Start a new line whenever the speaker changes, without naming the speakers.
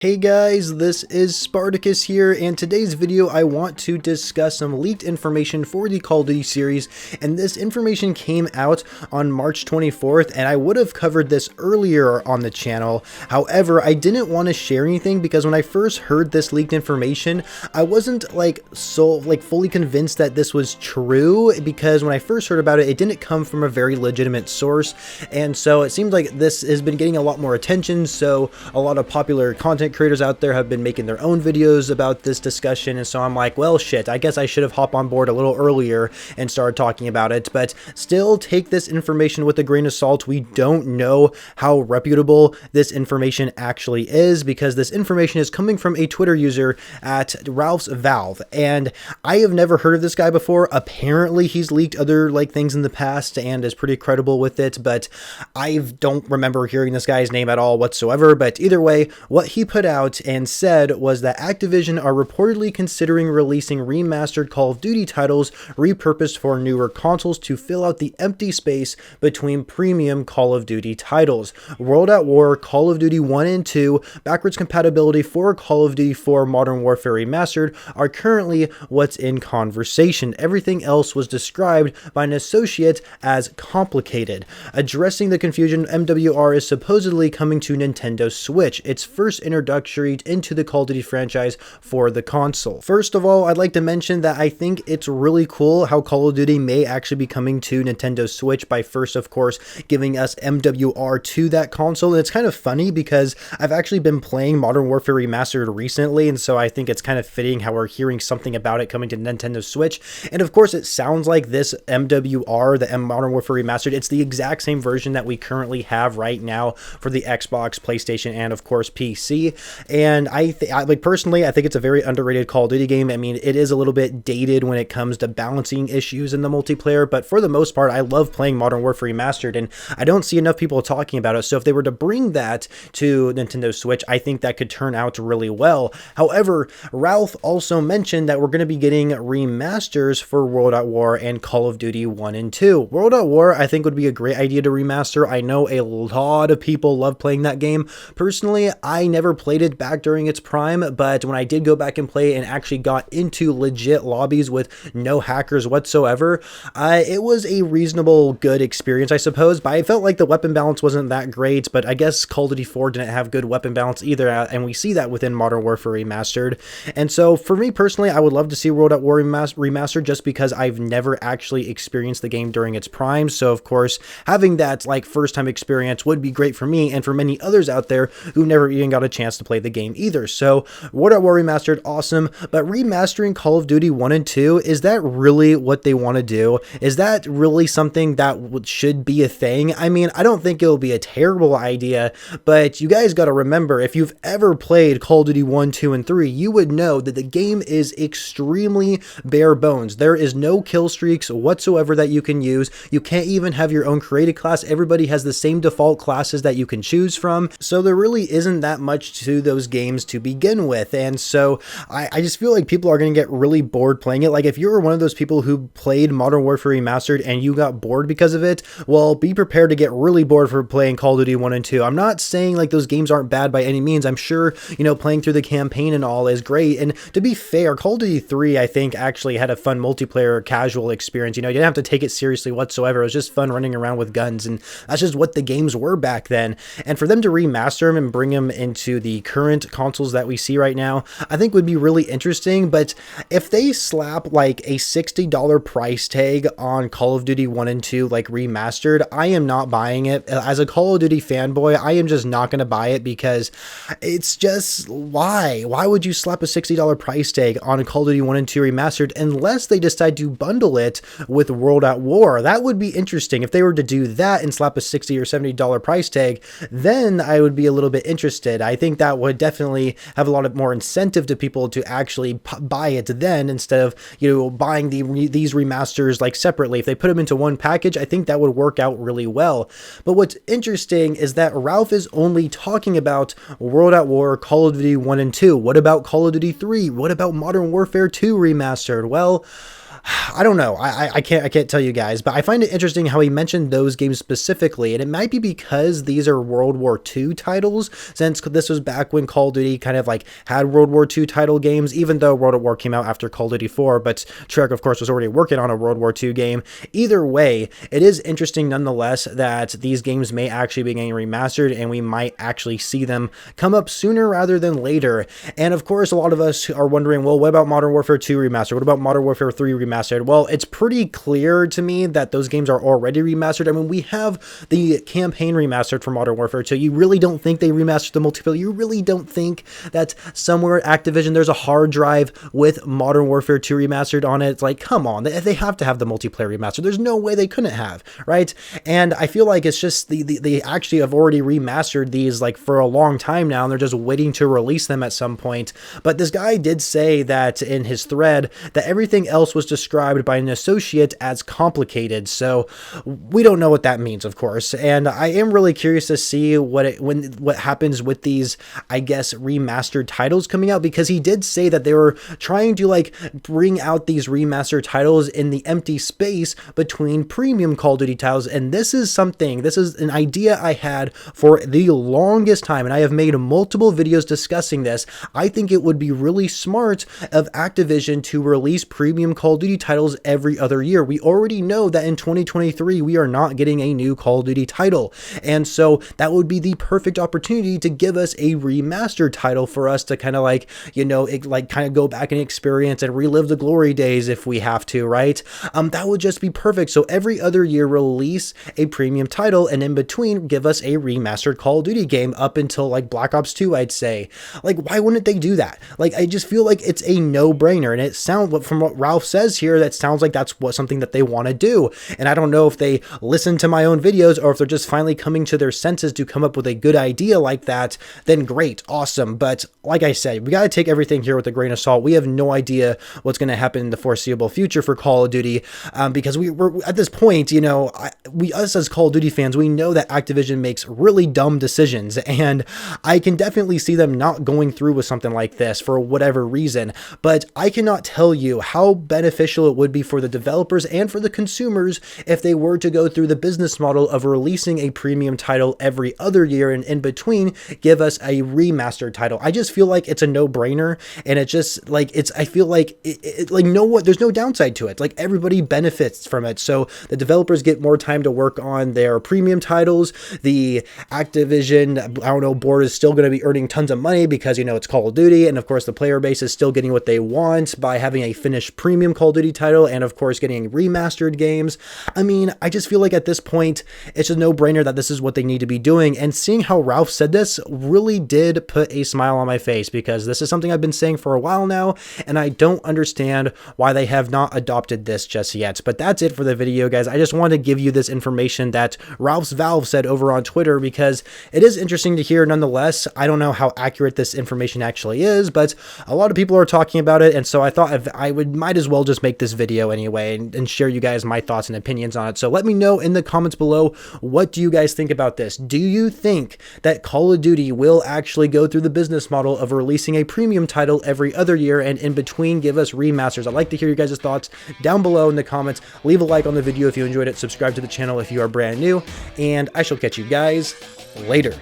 Hey guys, this is Spartacus here, and today's video I want to discuss some leaked information for the Call of Duty series, and this information came out on March 24th, and I would have covered this earlier on the channel. However, I didn't want to share anything because when I first heard this leaked information, I wasn't fully convinced that this was true, because when I first heard about it, it didn't come from a very legitimate source, and so it seems like this has been getting a lot more attention, so a lot of popular content creators out there have been making their own videos about this discussion, and so I'm like, well, shit, I guess I should have hopped on board a little earlier and started talking about it. But still, take this information with a grain of salt. We don't know how reputable this information actually is, because this information is coming from a Twitter user at Ralph's Valve, and I have never heard of this guy before. Apparently he's leaked other things in the past and is pretty credible with it, but I don't remember hearing this guy's name at all whatsoever. But either way, what he put out and said was that Activision are reportedly considering releasing remastered Call of Duty titles repurposed for newer consoles to fill out the empty space between premium Call of Duty titles. World at War, Call of Duty 1 and 2, backwards compatibility for Call of Duty 4 Modern Warfare Remastered are currently what's in conversation. Everything else was described by an associate as complicated. Addressing the confusion, MWR is supposedly coming to Nintendo Switch, its first introductory into the Call of Duty franchise for the console. First of all, I'd like to mention that I think it's really cool how Call of Duty may actually be coming to Nintendo Switch by first, of course, giving us MWR to that console. And it's kind of funny because I've actually been playing Modern Warfare Remastered recently, and so I think it's kind of fitting how we're hearing something about it coming to Nintendo Switch. And of course, it sounds like this MWR, the Modern Warfare Remastered, it's the exact same version that we currently have right now for the Xbox, PlayStation, and of course PC. And personally, I think it's a very underrated Call of Duty game. I mean, it is a little bit dated when it comes to balancing issues in the multiplayer, but for the most part, I love playing Modern Warfare Remastered, and I don't see enough people talking about it. So if they were to bring that to Nintendo Switch, I think that could turn out really well. However, Ralph also mentioned that we're going to be getting remasters for World at War and Call of Duty 1 and 2. World at War, I think, would be a great idea to remaster. I know a lot of people love playing that game. Personally, I never played it back during its prime, but when I did go back and play and actually got into legit lobbies with no hackers whatsoever, it was a reasonable good experience, I suppose. But I felt like the weapon balance wasn't that great, but I guess Call of Duty 4 didn't have good weapon balance either, and we see that within Modern Warfare Remastered. And so for me personally, I would love to see World at War Remastered just because I've never actually experienced the game during its prime. So of course, having that first time experience would be great for me and for many others out there who never even got a chance to play the game either. So World at War Remastered, awesome, but remastering Call of Duty 1 and 2, is that really what they want to do? Is that really something that should be a thing? I mean, I don't think it'll be a terrible idea, but you guys got to remember, if you've ever played Call of Duty 1, 2, and 3, you would know that the game is extremely bare bones. There is no kill streaks whatsoever that you can use. You can't even have your own created class. Everybody has the same default classes that you can choose from, so there really isn't that much to those games to begin with. And so I just feel like people are going to get really bored playing it. Like, if you were one of those people who played Modern Warfare Remastered and you got bored because of it, well, be prepared to get really bored for playing Call of Duty 1 and 2. I'm not saying those games aren't bad by any means. I'm sure, playing through the campaign and all is great. And to be fair, Call of Duty 3, I think, actually had a fun multiplayer casual experience. You didn't have to take it seriously whatsoever. It was just fun running around with guns, and that's just what the games were back then. And for them to remaster them and bring them into the current consoles that we see right now, I think would be really interesting. But if they slap a $60 price tag on Call of Duty 1 and 2 remastered, I am not buying it. As a Call of Duty fanboy, I am just not going to buy it, because it's just, why would you slap a $60 price tag on a Call of Duty 1 and 2 remastered unless they decide to bundle it with World at War? That would be interesting. If they were to do that and slap a $60 or $70 price tag, then I would be a little bit interested. I think that would definitely have a lot of more incentive to people to actually buy it then, instead of buying these remasters separately. If they put them into one package, I think that would work out really well. But what's interesting is that Ralph is only talking about World at War, Call of Duty 1 and 2. What about Call of Duty 3? What about Modern Warfare 2 Remastered? Well, I don't know. I can't tell you guys, but I find it interesting how he mentioned those games specifically, and it might be because these are World War II titles, since this was back when Call of Duty kind of like had World War II title games, even though World at War came out after Call of Duty 4, but Treyarch, of course, was already working on a World War II game. Either way, it is interesting nonetheless that these games may actually be getting remastered, and we might actually see them come up sooner rather than later. And of course, a lot of us are wondering, well, what about Modern Warfare 2 Remastered? What about Modern Warfare 3 Remastered? Well, it's pretty clear to me that those games are already remastered. I mean, we have the campaign remastered for Modern Warfare 2. You really don't think they remastered the multiplayer? You really don't think that somewhere at Activision there's a hard drive with Modern Warfare 2 remastered on it? It's like, come on, they have to have the multiplayer remastered. There's no way they couldn't have, right? And I feel like it's just they actually have already remastered these like for a long time now, and they're just waiting to release them at some point. But this guy did say that in his thread that everything else was described by an associate as complicated. So we don't know what that means, of course. And I am really curious to see what happens with these, I guess, remastered titles coming out, because he did say that they were trying to like bring out these remastered titles in the empty space between premium Call of Duty titles. And this is an idea I had for the longest time, and I have made multiple videos discussing this. I think it would be really smart of Activision to release premium Call of Duty titles every other year. We already know that in 2023 we are not getting a new Call of Duty title, and so that would be the perfect opportunity to give us a remastered title for us to kind of like, you know, kind of go back and experience and relive the glory days if we have to, right? That would just be perfect. So every other year release a premium title, and in between give us a remastered Call of Duty game up until like Black Ops 2, I'd say. Like, why wouldn't they do that? Like, I just feel like it's a no-brainer, and it sounds, from what Ralph says here, that sounds like that's something that they want to do. And I don't know if they listen to my own videos or if they're just finally coming to their senses to come up with a good idea like that. Then great, awesome. But like I said, we got to take everything here with a grain of salt. We have no idea what's going to happen in the foreseeable future for Call of Duty, because we're at this point, you know, us as Call of Duty fans, we know that Activision makes really dumb decisions, and I can definitely see them not going through with something like this for whatever reason. But I cannot tell you how beneficial it would be for the developers and for the consumers if they were to go through the business model of releasing a premium title every other year, and in between give us a remastered title. I just feel like it's a no-brainer, and it just like I feel like there's no downside to it. Like, everybody benefits from it. So the developers get more time to work on their premium titles. The Activision, I don't know, board is still going to be earning tons of money because, you know, it's Call of Duty, and of course the player base is still getting what they want by having a finished premium Call of Duty title, and of course getting remastered games. I mean, I just feel like at this point it's a no-brainer that this is what they need to be doing. And seeing how Ralph said this really did put a smile on my face, because this is something I've been saying for a while now, and I don't understand why they have not adopted this just yet. But that's it for the video, guys. I just wanted to give you this information that Ralph's Valve said over on Twitter, because it is interesting to hear nonetheless. I don't know how accurate this information actually is, but a lot of people are talking about it, and so I thought might as well just make this video anyway and share you guys my thoughts and opinions on it. So let me know in the comments below, what do you guys think about this? Do you think that Call of Duty will actually go through the business model of releasing a premium title every other year, and in between give us remasters? I'd like to hear you guys' thoughts down below in the comments. Leave a like on the video if you enjoyed it, subscribe to the channel if you are brand new, and I shall catch you guys later.